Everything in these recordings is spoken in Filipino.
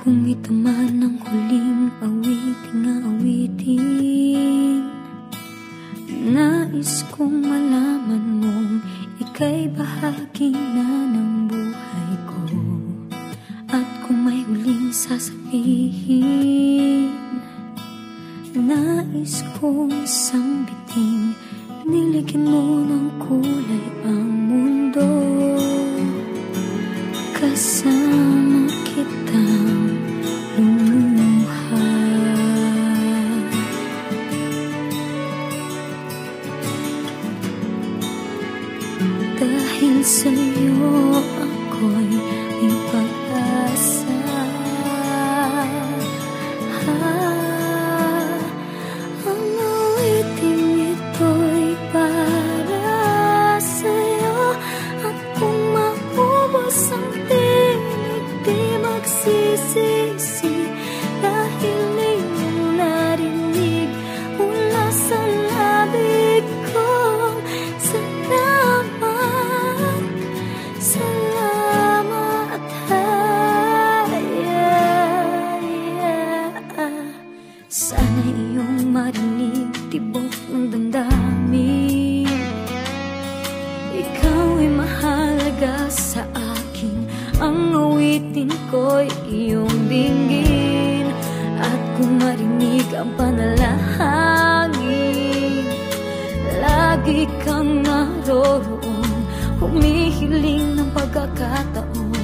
Kung ito man ang huling awiting awitin, nais kong malaman mong ika'y bahagi na ng buhay ko. At kung may huling sasabihin, nais kong isang biting niligyan mo ng kulay ang mundo. Kasama kitang lumuha, dahil sa'yo ako'y may pag-asa. Ang awiting ito'y para sa'yo, at kung maubos ang tinig, di magsisisi, dahil iyong narinig mula sa labig ko. Salamat, salamat, sana iyong marinig tibok ng damdamin. Ikaw ay mahalaga sa akin, ang awitin ko'y iyong dinggin. At kung marinig ang panalangin, lagi kang naroroon, humihiling ng pagkakataon.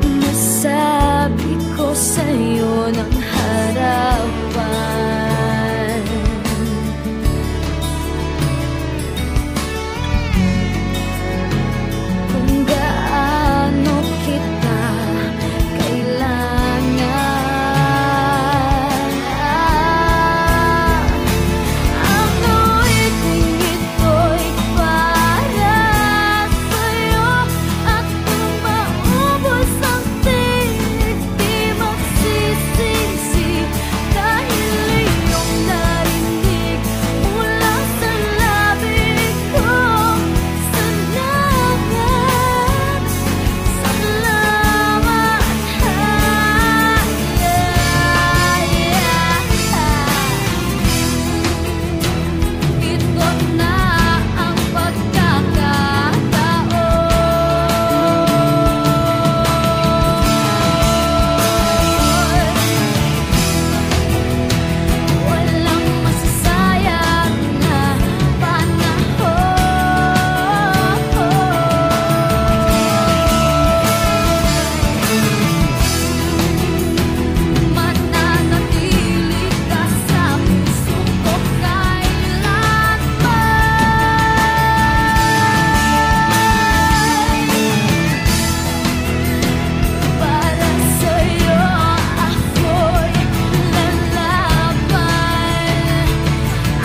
Nasabi ko sa'yo ng harapan, kung gaano kita kailangan. Ang awiting ito'y para sa'yo, at kung maubos ang tinig, di magsisisi, dahil iyong narinig mula sa labig ko. Salamat, salamat, ito na ang pagkakataon. Walang masasayang na panahon. Mananatili ka sa puso ko kailanman. Para sa'yo ako'y lalaban.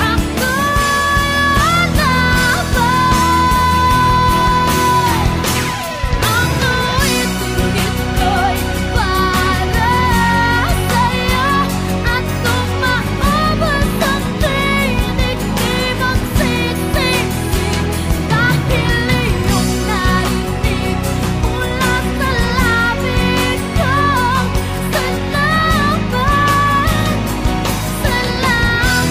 Ako'y lalaban. Ang awiting ito'y para sa'yo, at kung maubos ang tinig, di magsisisi, dahil iyong narinig mula sa labig ko. Salamat, salamat.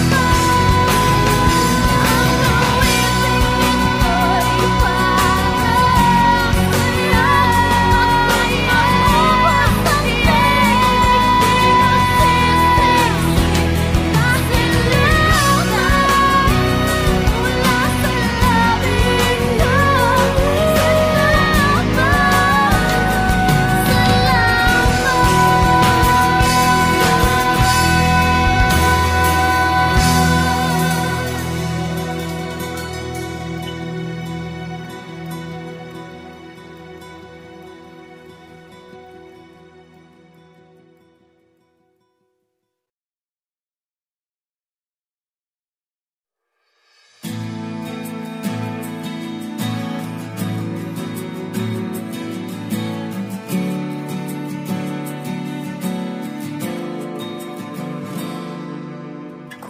Ang awiting ito'y para sa'yo, at kung maubos ang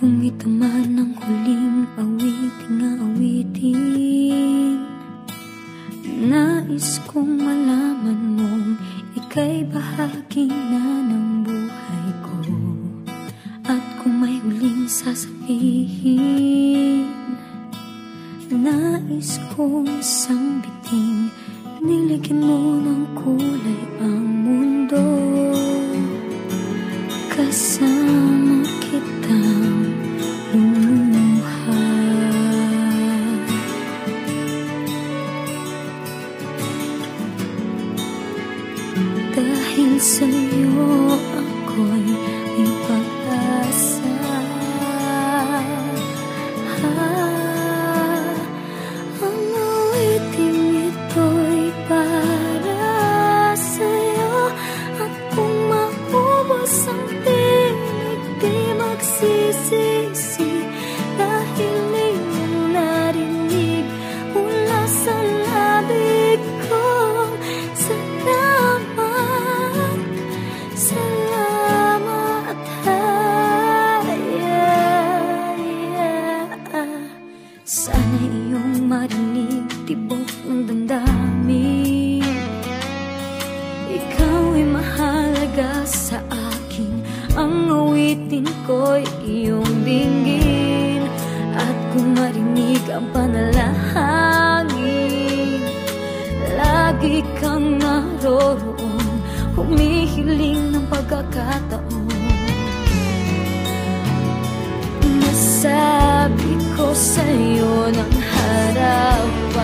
kung ito man ang huling awiting awitin, nais kong malaman mong ika'y bahagi na ng buhay ko. At kung may huling sasabihin, nais kong sambitin, niligyan mo ng kulay ang mundo. Kasama kitang lumuha. Dahil sa'yo ako'y may pag-asa. Ang awiting ito'y para sa'yo. At kung maubos ang tinig, di magsisisi. Dahil iyong narinig mula sa labig ko. Salamat, sana iyong marinig tibok ng damdamin. Ikaw ay mahalaga sa akin, ang awitin ko'y iyong dinggin. At kung marinig ang panalangin, lagi kang naroroon, humihiling ng pagkakataon. Nasabi ko sa'yo ng harapan,